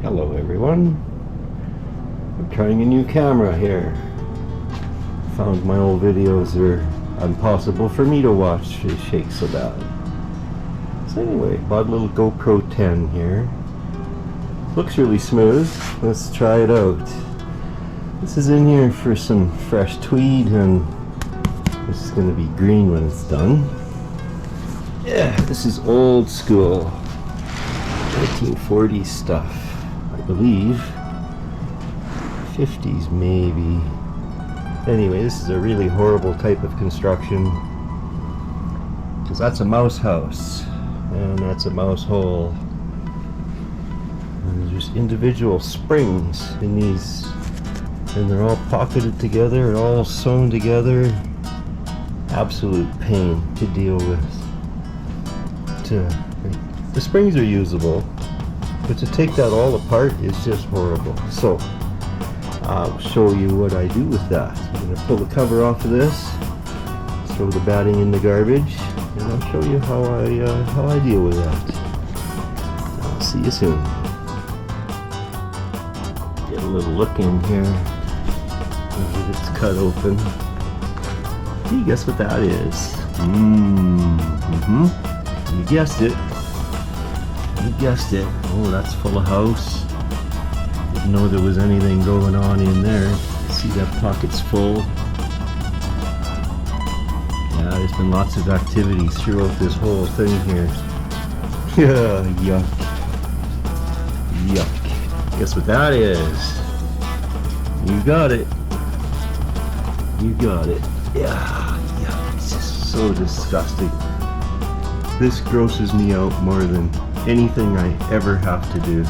Hello everyone. I'm trying a new camera here. Found my old videos are impossible for me to watch. It shakes so bad. So anyway, bought a little GoPro 10 here. Looks really smooth. Let's try it out. This is in here for some fresh tweed, and this is going to be green when it's done. Yeah, this is old school 1940s stuff. I believe 50s maybe. Anyway, this is a really horrible type of construction, because that's a mouse house and that's a mouse hole, and there's individual springs in these, and they're all pocketed together and all sewn together. Absolute pain to deal with. The springs are usable, but to take that all apart is just horrible. So I'll show you what I do with that. I'm going to pull the cover off of this, throw the batting in the garbage, and I'll show you how I deal with that. I'll see you soon. Get a little look in here. It's cut open. You guess what that is? You guessed it. You guessed it. Oh, that's full of house. Didn't know there was anything going on in there. See, that pocket's full. Yeah, there's been lots of activity throughout this whole thing here. Yeah, yuck. Yuck. Guess what that is? You got it. You got it. Yeah, yeah. It's just so disgusting. This grosses me out more than anything I ever have to do.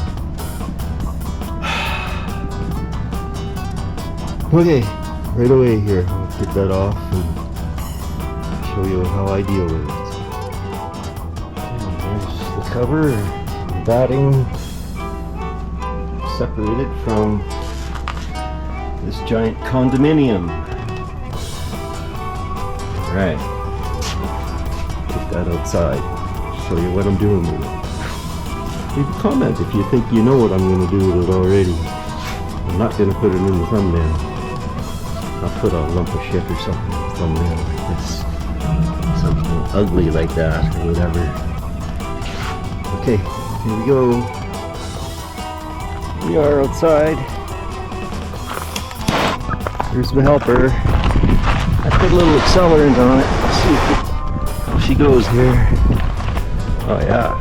Okay, right away here, I'll get that off and show you how I deal with it. And there's the cover, the batting, separated from this giant condominium. Alright, get that outside, show you what I'm doing with it. Leave a comment if you think you know what I'm going to do with it already. I'm not going to put it in the thumbnail. I'll put a lump of shit or something in the thumbnail like this. Something ugly like that or whatever. Okay, here we go. We are outside. Here's the helper. I put a little accelerant on it. Let's see how she goes here. Oh yeah.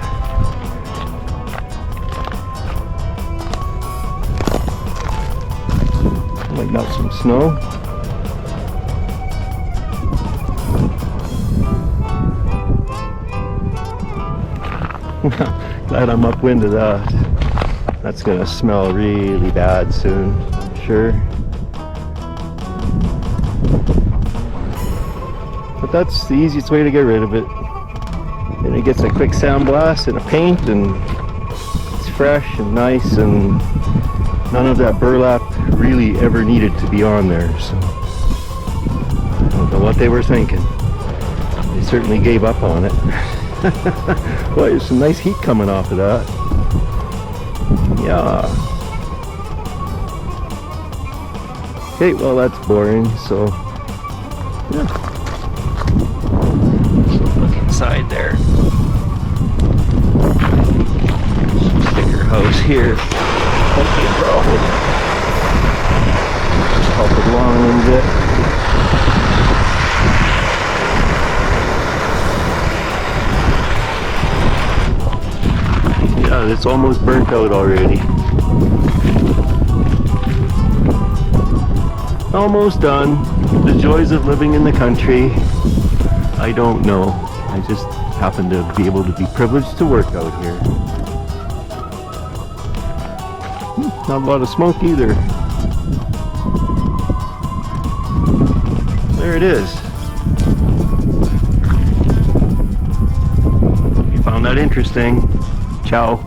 Might melt some snow. Glad I'm upwind of that. That's gonna smell really bad soon, I'm sure. But that's the easiest way to get rid of it. And it gets a quick sandblast and a paint, and it's fresh and nice, and none of that burlap really ever needed to be on there. So I don't know what they were thinking. They certainly gave up on it. Boy, there's some nice heat coming off of that. Yeah. Okay, well that's boring, so yeah. Look inside there. Sticker house here. Won't be a problem. Just help it along a little bit. Yeah, it's almost burnt out already. Almost done. The joys of living in the country. I don't know. I just happen to be able to be privileged to work out here. Not a lot of smoke either. There it is. You found that interesting. Ciao.